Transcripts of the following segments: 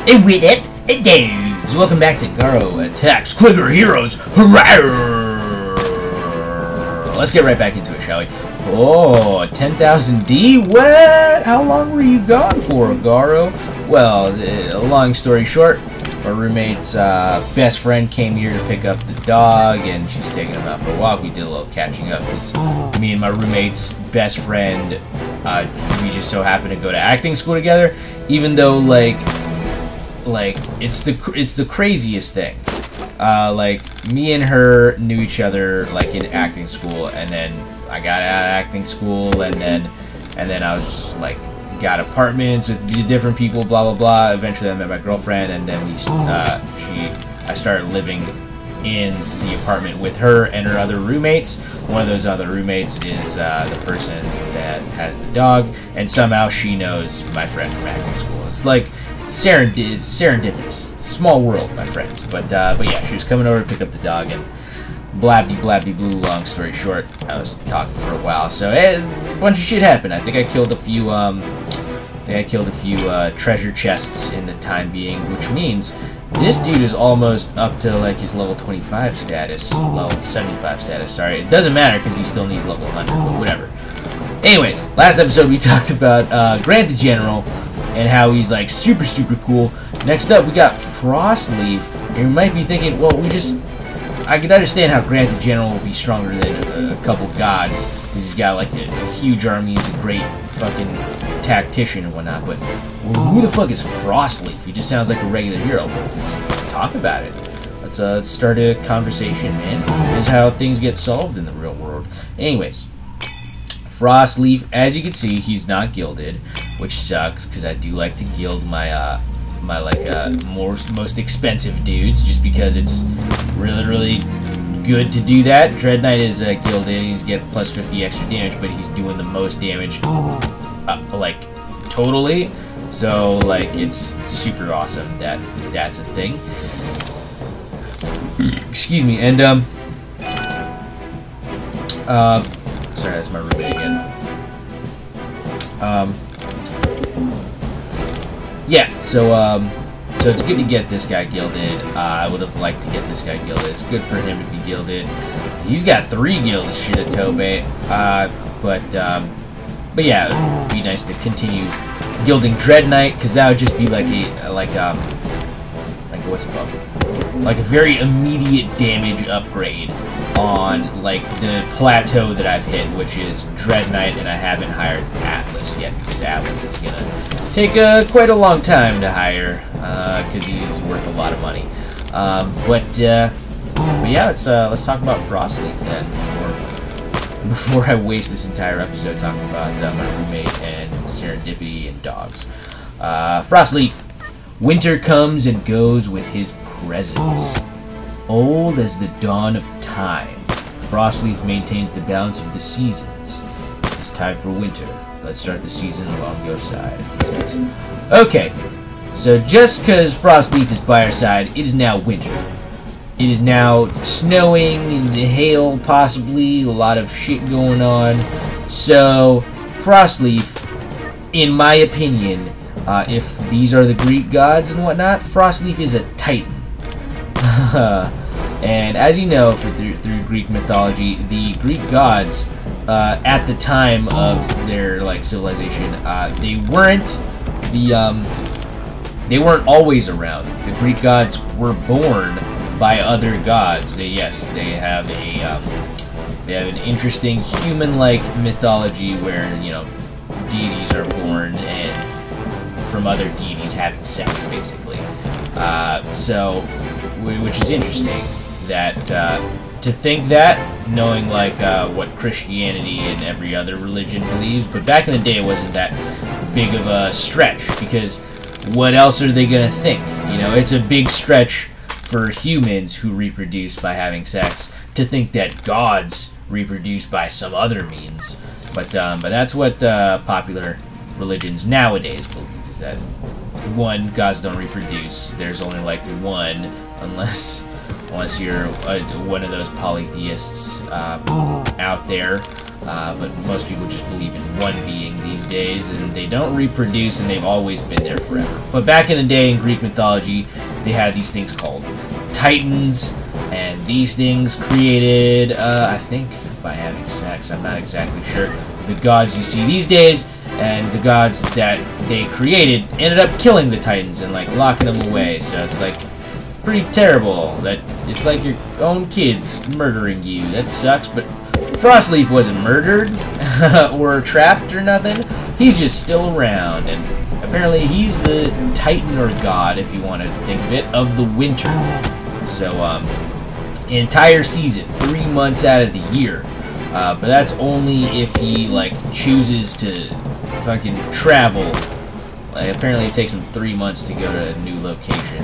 And with it, dudes, welcome back to Garo Attacks Clicker Heroes. Hurrah! Let's get right back into it, shall we? Oh, 10,000 D? What? How long were you gone for, Garo? Well, long story short, my roommate's best friend came here to pick up the dog, and she's taking him out for a walk. We did a little catching up because me and my roommate's best friend, we just so happened to go to acting school together, even though like it's the craziest thing. Like me and her knew each other like in acting school, and then I got out of acting school, and then I was like got apartments with different people, blah blah blah. Eventually, I met my girlfriend, and then I started living in the apartment with her and her other roommates. One of those other roommates is the person that has the dog, and somehow she knows my friend from acting school. It's like serendipitous. Small world, my friends. But yeah, she was coming over to pick up the dog, and blabby blue. Long story short, I was talking for a while, so a bunch of shit happened. I think I killed a few. Treasure chests in the time being, which means this dude is almost up to like his level 25 status, level 75 status. Sorry, it doesn't matter because he still needs level 100, but whatever. Anyways, last episode we talked about Grant the General and how he's like super cool. Next up, we got Frostleaf, and you might be thinking, well, I could understand how Grant the General will be stronger than a couple gods, because he's got like a huge army, he's a great fucking tactician and whatnot, but who the fuck is Frostleaf? He just sounds like a regular hero. Let's talk about it. Let's start a conversation, man. This is how things get solved in the real world. Anyways, Frostleaf, as you can see, he's not gilded, which sucks, because I do like to gild my most expensive dudes, just because it's really good to do that. Dread Knight is gilded, he's getting plus 50 extra damage, but he's doing the most damage, like, totally. So, like, it's super awesome that that's a thing. Excuse me, and, sorry, that's my roommate again. Yeah, so it's good to get this guy gilded. I would have liked to get this guy gilded. It's good for him to be gilded. He's got 3 gilds, Shidatobe. But yeah, it would be nice to continue gilding Dread Knight, because that would just be like what's it called? Like a very immediate damage upgrade on like the plateau that I've hit, which is Dread Knight, and I haven't hired Atlas yet, because Atlas is gonna take quite a long time to hire, because he's worth a lot of money. But yeah, let's talk about Frostleaf then, before I waste this entire episode talking about my roommate and serendipity and dogs. Frostleaf. Winter comes and goes with his presence. Old as the dawn of time, Frostleaf maintains the balance of the seasons. It's time for winter. Let's start the season along your side, he says. Okay, so just because Frostleaf is by our side, it is now winter. It is now snowing, and hail possibly, a lot of shit going on. So, Frostleaf, in my opinion, if these are the Greek gods and whatnot, Frostleaf is a Titan. And as you know, through Greek mythology, the Greek gods, at the time of their like civilization, they weren't always around. The Greek gods were born by other gods. They have an interesting human-like mythology where, you know, deities are born and from other deities having sex, basically. Which is interesting that to think that, knowing like what Christianity and every other religion believes, but back in the day it wasn't that big of a stretch, because what else are they gonna think? You know, it's a big stretch for humans who reproduce by having sex to think that gods reproduce by some other means. But that's what popular religions nowadays believe, is that one, gods don't reproduce. There's only like one, unless you're one of those polytheists out there. but most people just believe in one being these days, and they don't reproduce, and they've always been there forever. But back in the day in Greek mythology, they had these things called Titans, and these things created, I think by having sex, I'm not exactly sure, the gods you see these days, and the gods that they created ended up killing the Titans and like locking them away. So it's like pretty terrible that it's like your own kids murdering you. That sucks. But Frostleaf wasn't murdered or trapped or nothing. He's just still around, and apparently he's the Titan or god, if you want to think of it, of the winter. So entire season, 3 months out of the year. But that's only if he like chooses to fucking travel. Like, apparently it takes him 3 months to go to a new location.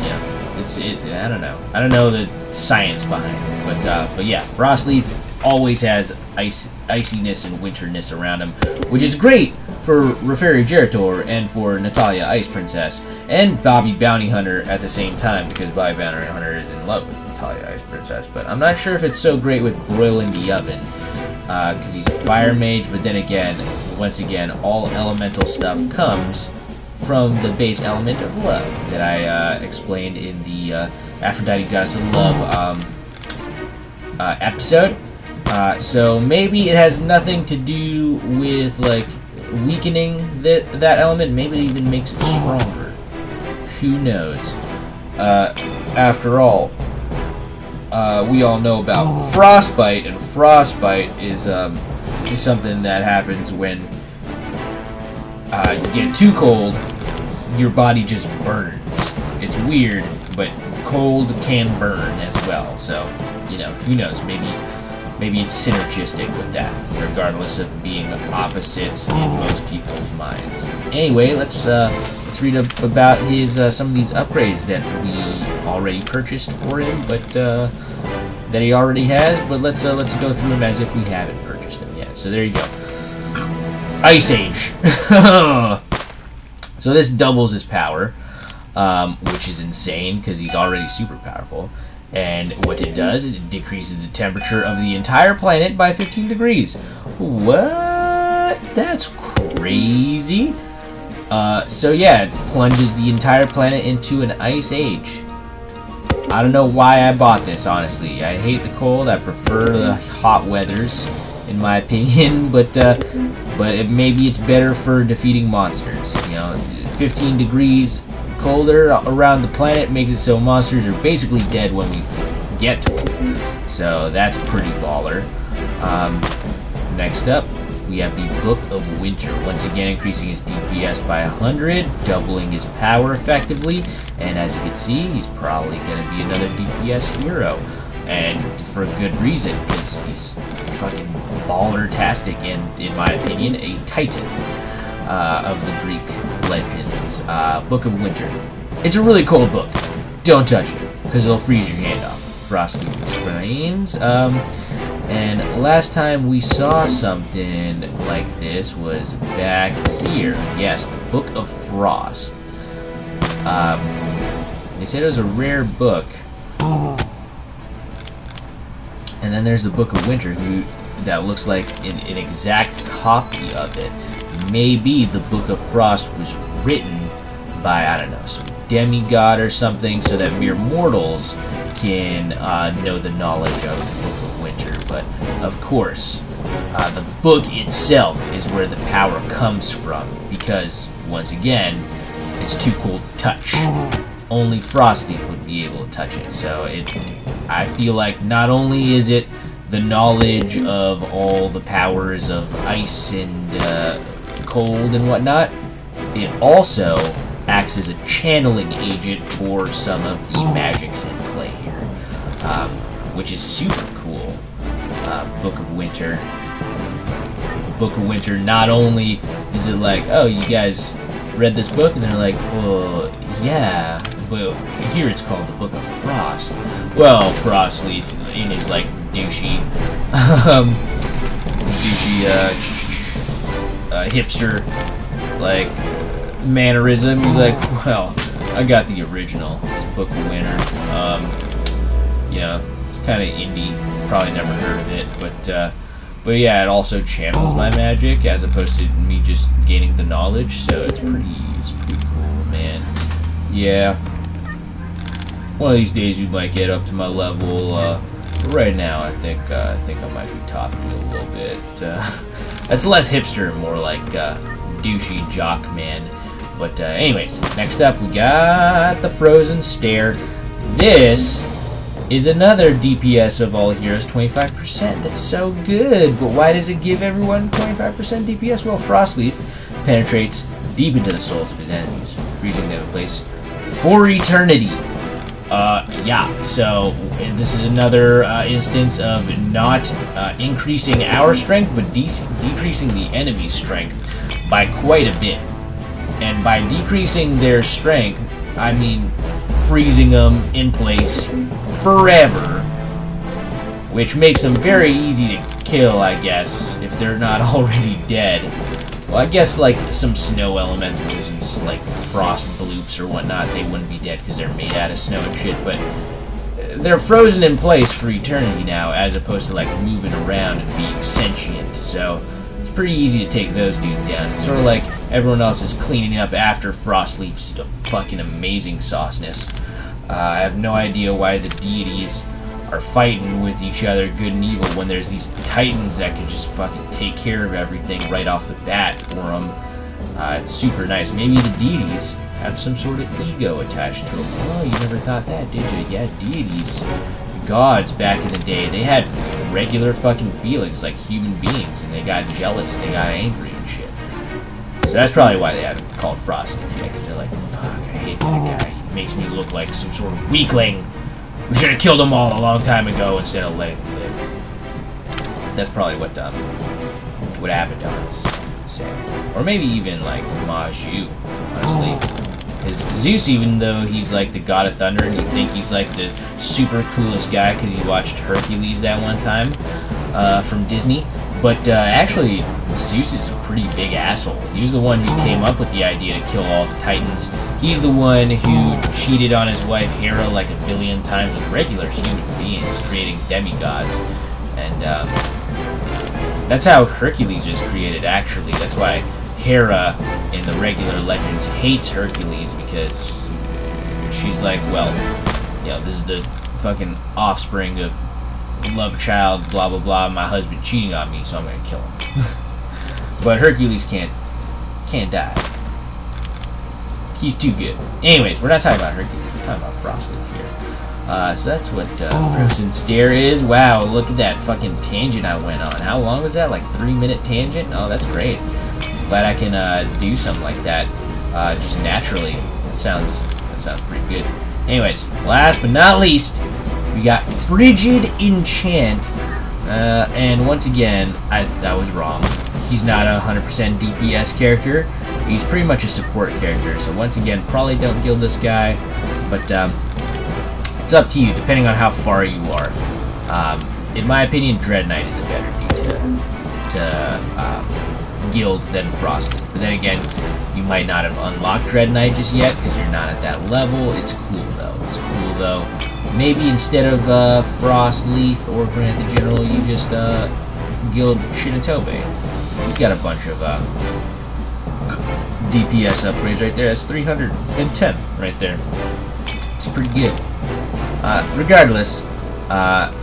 Yeah, it's I don't know. I don't know the science behind it, but yeah, Frostleaf always has iciness and winterness around him, which is great for Raferi Gerator and for Natalia Ice Princess and Bobby Bounty Hunter at the same time, because Bobby Bounty Hunter is in love with Natalia Ice Princess. But I'm not sure if it's so great with Broiling the Oven, because he's a fire mage. But then again, once again, all elemental stuff comes from the base element of love that I explained in the Aphrodite Goddess of Love episode. So maybe it has nothing to do with like weakening that element. Maybe it even makes it stronger. Who knows? After all, we all know about frostbite, and frostbite is something that happens when you get too cold, your body just burns. It's weird, but cold can burn as well. So, you know, who knows? Maybe it's synergistic with that, regardless of being opposites in most people's minds. Anyway, let's read about his some of these upgrades that we already purchased for him, but that he already has. But let's go through them as if we haven't purchased them yet. So there you go. Ice Age. So this doubles his power, which is insane because he's already super powerful. And what it does is it decreases the temperature of the entire planet by 15 degrees. What? That's crazy. So yeah, it plunges the entire planet into an ice age. I don't know why I bought this, honestly. I hate the cold. I prefer the hot weathers, in my opinion. But maybe it's better for defeating monsters. You know, 15 degrees colder around the planet makes it so monsters are basically dead when we get to them. So that's pretty baller. Next up, we have the Book of Winter, once again increasing his DPS by 100, doubling his power effectively, and as you can see, he's probably going to be another DPS hero, and for good reason, because he's fucking baller-tastic and, in my opinion, a titan of the Greek legends. Book of Winter. It's a really cold book. Don't touch it, because it'll freeze your hand off. Frostleaf brains. And last time we saw something like this was back here. Yes, the Book of Frost. They said it was a rare book. And then there's the Book of Winter, that looks like an exact copy of it. Maybe the Book of Frost was written by, I don't know, some demigod or something, so that mere mortals can know the knowledge of the Book of Winter. But, of course, the book itself is where the power comes from, because, once again, it's too cool to touch. Only Frostleaf would be able to touch it, so I feel like not only is it the knowledge of all the powers of ice and cold and whatnot, it also acts as a channeling agent for some of the magics in play here, which is super cool. Book of Winter. Book of Winter, not only is it like, oh, you guys read this book, and they're like, well, yeah, but here it's called the Book of Frost. Well, Frostleaf, in his, like, douchey, hipster, like, mannerism, he's like, well, I got the original. It's Book of Winter. You know, it's kind of indie. Probably never heard of it, But yeah, it also channels my magic as opposed to me just gaining the knowledge. So it's pretty cool, man. Yeah. One of these days you might get up to my level. Right now, I think I might be topping it a little bit. That's less hipster and more like douchey jock man. But anyways, next up we got the Frozen Stare. This is another DPS of all heroes, 25%. That's so good. But why does it give everyone 25% DPS? Well, Frostleaf penetrates deep into the souls of his enemies, freezing them in place for eternity. Yeah, so this is another instance of not increasing our strength, but decreasing the enemy's strength by quite a bit. And by decreasing their strength, I mean freezing them in place forever, which makes them very easy to kill, I guess, if they're not already dead. Well, I guess, like, some snow elementals and, like, frost bloops or whatnot, they wouldn't be dead because they're made out of snow and shit, but they're frozen in place for eternity now, as opposed to, like, moving around and being sentient, so it's pretty easy to take those dudes down. It's sort of like everyone else is cleaning up after Frostleaf's fucking amazing sauceness. I have no idea why the deities are fighting with each other, good and evil, when there's these titans that can just fucking take care of everything right off the bat for them. It's super nice. Maybe the deities have some sort of ego attached to them. Oh, you never thought that, did you? Yeah, deities, gods back in the day, they had regular fucking feelings like human beings, and they got jealous, they got angry and shit. So that's probably why they haven't called Frostleaf yet, because they're like, fuck, I hate that guy. He makes me look like some sort of weakling. We should have killed them all a long time ago instead of letting them live. That's probably what Abaddon is saying. Or maybe even, like, Maju, honestly. Because Zeus, even though he's, like, the god of thunder, and you think he's, like, the super coolest guy because you watched Hercules that one time from Disney. But actually, Zeus is a pretty big asshole. He was the one who came up with the idea to kill all the Titans. He's the one who cheated on his wife Hera like 1 billion times with regular human beings, creating demigods. And that's how Hercules was created, actually. That's why Hera in the regular legends hates Hercules, because she's like, well, you know, this is the fucking offspring of love child, blah blah blah, my husband cheating on me, so I'm gonna kill him. But Hercules can't die. He's too good. Anyways, we're not talking about Hercules, we're talking about Frostleaf here. So that's what Frozen Stare is. Wow, look at that fucking tangent I went on. How long was that? Like 3-minute tangent? Oh, that's great. Glad I can do something like that just naturally. That sounds pretty good. Anyways, last but not least, we got Frigid Enchant, and once again, I was wrong. He's not a 100% DPS character. He's pretty much a support character, so once again, probably don't guild this guy, but it's up to you, depending on how far you are. In my opinion, Dread Knight is a better dude to guild than Frostling. But then again, you might not have unlocked Dread Knight just yet, because you're not at that level. It's cool, though. It's cool, though. Maybe instead of Frostleaf or Grant the General, you just guild Shinatobe. He's got a bunch of DPS upgrades right there. That's 310 right there. It's pretty good. Regardless,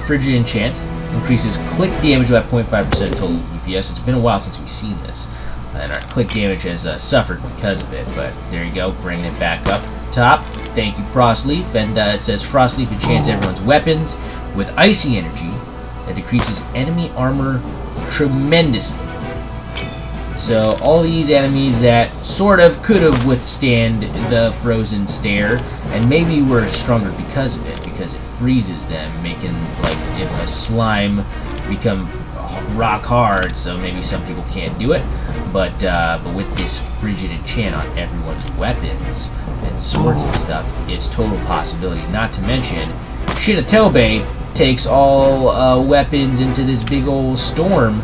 Frigid Enchant increases click damage by 0.5% total DPS. It's been a while since we've seen this, and our click damage has suffered because of it, but there you go, bringing it back up top. Thank you, Frostleaf. And it says Frostleaf enchants everyone's weapons with icy energy that decreases enemy armor tremendously. So all these enemies that sort of could have withstand the Frozen Stare, and maybe were stronger because of it, because it freezes them, making, like, if a slime become rock hard, so maybe some people can't do it. But with this Frigid Enchant on everyone's weapons and swords and stuff, it's total possibility. Not to mention, Shinatobe takes all weapons into this big old storm,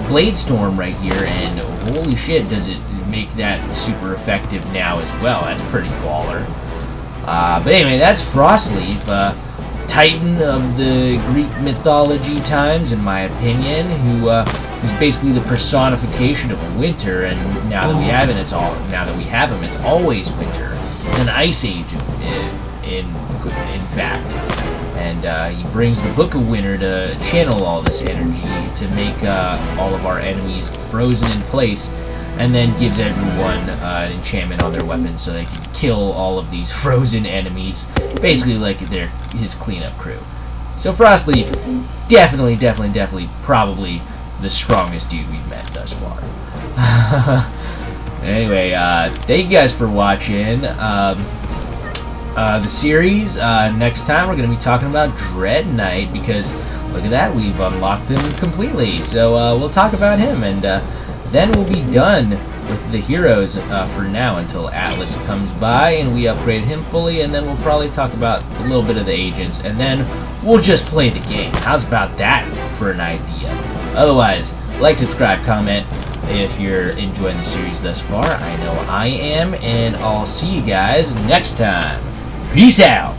Blade Storm right here, and holy shit, does it make that super effective now as well. That's pretty baller. But anyway, that's Frostleaf. titan of the Greek mythology times, in my opinion, who is basically the personification of winter. And now that we have him, it's always winter. It's an ice age, in fact. And he brings the Book of Winter to channel all this energy to make all of our enemies frozen in place, and then gives everyone an enchantment on their weapons so they can kill all of these frozen enemies, basically like they're his cleanup crew. So Frostleaf, definitely, probably the strongest dude we've met thus far. Anyway, thank you guys for watching the series. Next time we're going to be talking about Dread Knight, because look at that, we've unlocked him completely. So we'll talk about him, and then we'll be done with the heroes for now until Atlas comes by and we upgrade him fully, and then we'll probably talk about a little bit of the agents, and then we'll just play the game. How's about that for an idea? Otherwise, like, subscribe, comment if you're enjoying the series thus far. I know I am, and I'll see you guys next time. Peace out!